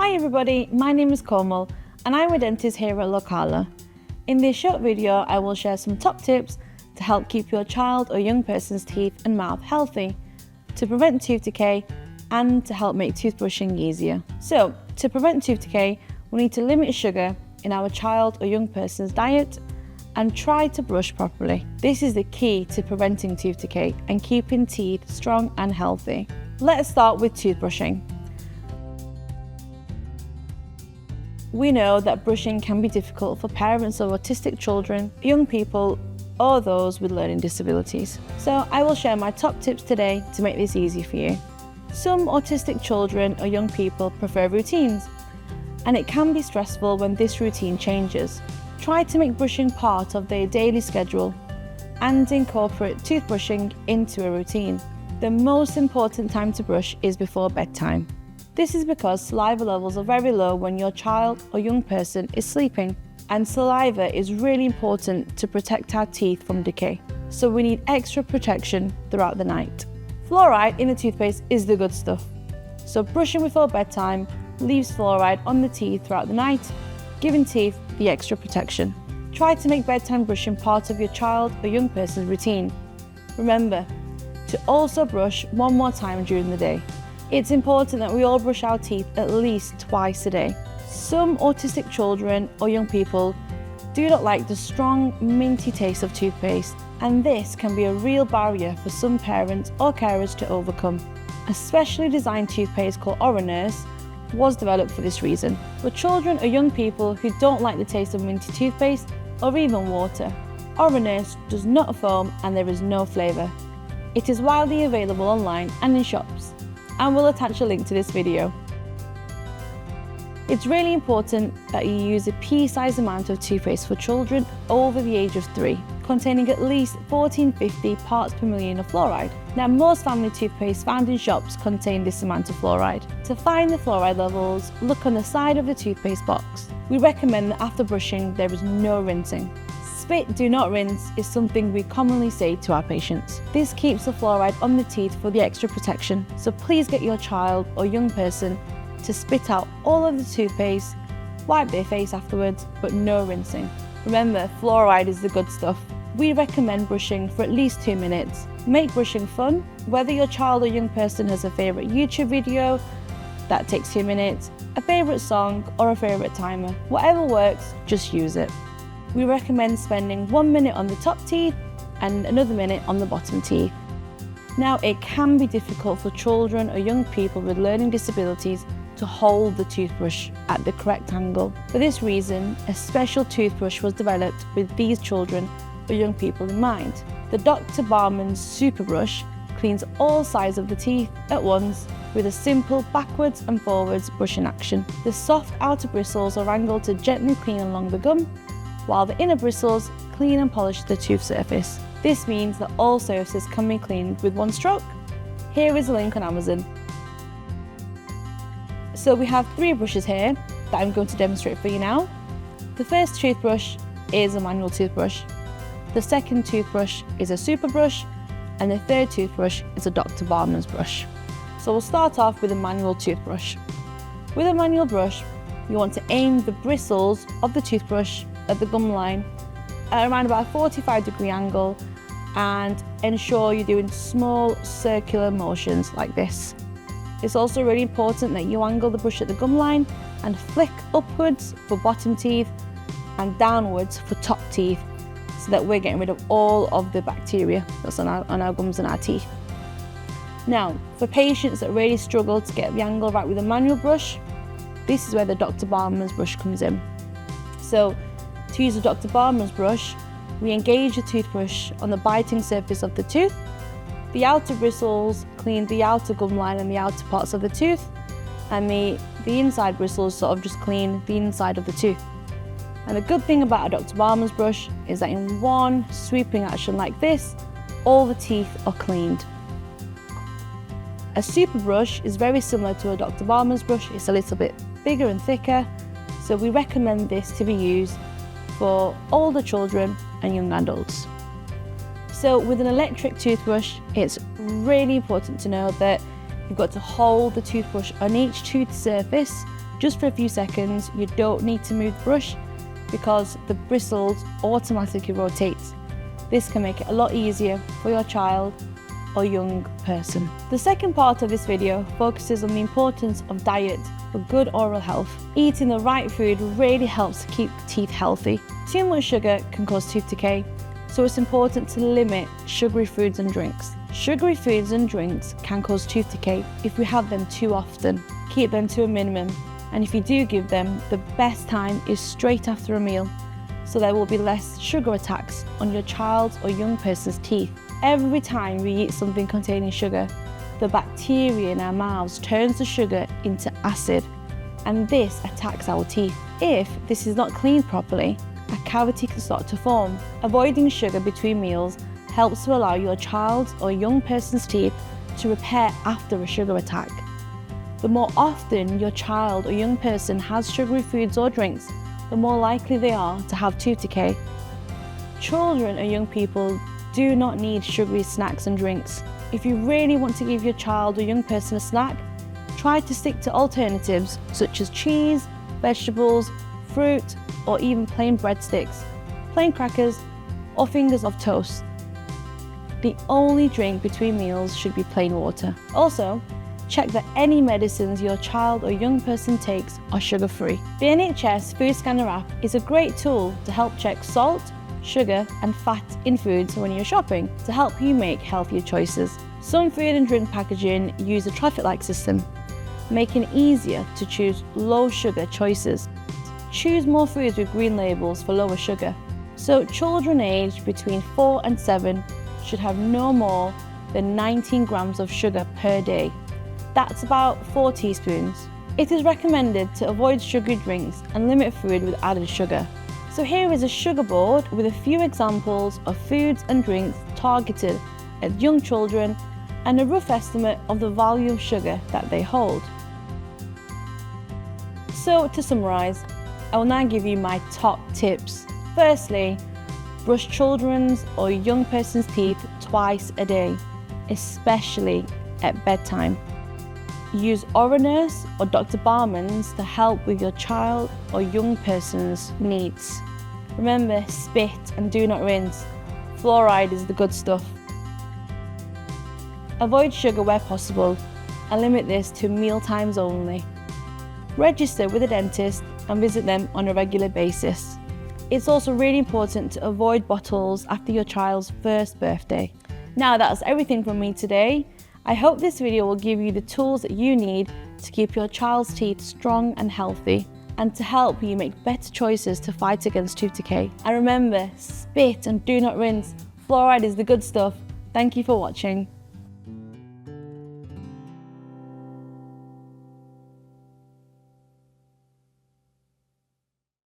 Hi everybody, my name is Komal and I'm a dentist here at Locala. In this short video, I will share some top tips to help keep your child or young person's teeth and mouth healthy, to prevent tooth decay and to help make toothbrushing easier. So, to prevent tooth decay, we need to limit sugar in our child or young person's diet and try to brush properly. This is the key to preventing tooth decay and keeping teeth strong and healthy. Let's start with toothbrushing. We know that brushing can be difficult for parents of autistic children, young people, or those with learning disabilities. So I will share my top tips today to make this easy for you. Some autistic children or young people prefer routines, and it can be stressful when this routine changes. Try to make brushing part of their daily schedule and incorporate toothbrushing into a routine. The most important time to brush is before bedtime. This is because saliva levels are very low when your child or young person is sleeping, and saliva is really important to protect our teeth from decay, so we need extra protection throughout the night. Fluoride in the toothpaste is the good stuff, so brushing before bedtime leaves fluoride on the teeth throughout the night, giving teeth the extra protection. Try to make bedtime brushing part of your child or young person's routine. Remember to also brush one more time during the day. It's important that we all brush our teeth at least twice a day. Some autistic children or young people do not like the strong, minty taste of toothpaste, and this can be a real barrier for some parents or carers to overcome. A specially designed toothpaste called Oral Nurse was developed for this reason, for children or young people who don't like the taste of minty toothpaste or even water. Oral Nurse does not foam and there is no flavour. It is widely available online and in shops, and we'll attach a link to this video. It's really important that you use a pea-sized amount of toothpaste for children over the age of 3, containing at least 1450 parts per million of fluoride. Now, most family toothpaste found in shops contain this amount of fluoride. To find the fluoride levels, look on the side of the toothpaste box. We recommend that after brushing, there is no rinsing. Spit, do not rinse is something we commonly say to our patients. This keeps the fluoride on the teeth for the extra protection, so please get your child or young person to spit out all of the toothpaste, wipe their face afterwards, but no rinsing. Remember, fluoride is the good stuff. We recommend brushing for at least 2 minutes. Make brushing fun, whether your child or young person has a favourite YouTube video that takes 2 minutes, a favourite song, or a favourite timer. Whatever works, just use it. We recommend spending 1 minute on the top teeth and another minute on the bottom teeth. Now, it can be difficult for children or young people with learning disabilities to hold the toothbrush at the correct angle. For this reason, a special toothbrush was developed with these children or young people in mind. The Dr. Barman's Super Brush cleans all sides of the teeth at once with a simple backwards and forwards brushing action. The soft outer bristles are angled to gently clean along the gum, while the inner bristles clean and polish the tooth surface. This means that all surfaces can be cleaned with one stroke. Here is a link on Amazon. So we have 3 brushes here that I'm going to demonstrate for you now. The first toothbrush is a manual toothbrush. The second toothbrush is a super brush, and the third toothbrush is a Dr. Barman's brush. So we'll start off with a manual toothbrush. With a manual brush, you want to aim the bristles of the toothbrush at the gum line at around about a 45-degree angle, and ensure you're doing small circular motions like this. It's also really important that you angle the brush at the gum line and flick upwards for bottom teeth and downwards for top teeth, so that we're getting rid of all of the bacteria that's on our gums and our teeth. Now, for patients that really struggle to get the angle right with a manual brush, this is where the Dr. Barman's brush comes in. So, to use a Dr. Barman's brush, we engage the toothbrush on the biting surface of the tooth. The outer bristles clean the outer gum line and the outer parts of the tooth, and the inside bristles sort of just clean the inside of the tooth. And the good thing about a Dr. Barman's brush is that in one sweeping action like this, all the teeth are cleaned. A super brush is very similar to a Dr. Barman's brush. It's a little bit bigger and thicker, so we recommend this to be used for older children and young adults. So with an electric toothbrush, it's really important to know that you've got to hold the toothbrush on each tooth surface just for a few seconds. You don't need to move the brush because the bristles automatically rotate. This can make it a lot easier for your child or young person. The second part of this video focuses on the importance of diet for good oral health. Eating the right food really helps keep teeth healthy. Too much sugar can cause tooth decay, so it's important to limit sugary foods and drinks. Sugary foods and drinks can cause tooth decay if we have them too often. Keep them to a minimum, and if you do give them, the best time is straight after a meal, so there will be less sugar attacks on your child's or young person's teeth. Every time we eat something containing sugar, the bacteria in our mouths turns the sugar into acid, and this attacks our teeth. If this is not cleaned properly, a cavity can start to form. Avoiding sugar between meals helps to allow your child's or young person's teeth to repair after a sugar attack. The more often your child or young person has sugary foods or drinks, the more likely they are to have tooth decay. Children or young people do not need sugary snacks and drinks. If you really want to give your child or young person a snack, try to stick to alternatives such as cheese, vegetables, fruit, or even plain breadsticks, plain crackers, or fingers of toast. The only drink between meals should be plain water. Also, check that any medicines your child or young person takes are sugar-free. The NHS Food Scanner app is a great tool to help check salt, sugar and fat in foods when you're shopping to help you make healthier choices. Some food and drink packaging use a traffic light system, making it easier to choose low sugar choices. Choose more foods with green labels for lower sugar. So children aged between 4 and 7 should have no more than 19 grams of sugar per day. That's about 4 teaspoons. It is recommended to avoid sugary drinks and limit food with added sugar. So here is a sugar board with a few examples of foods and drinks targeted at young children and a rough estimate of the value of sugar that they hold. So to summarise, I will now give you my top tips. Firstly, brush children's or young person's teeth twice a day, especially at bedtime. Use Oranus or Dr. Barman's to help with your child or young person's needs. Remember, spit and do not rinse. Fluoride is the good stuff. Avoid sugar where possible and limit this to meal times only. Register with a dentist and visit them on a regular basis. It's also really important to avoid bottles after your child's first birthday. Now that's everything from me today. I hope this video will give you the tools that you need to keep your child's teeth strong and healthy and to help you make better choices to fight against tooth decay. And remember, spit and do not rinse. Fluoride is the good stuff. Thank you for watching.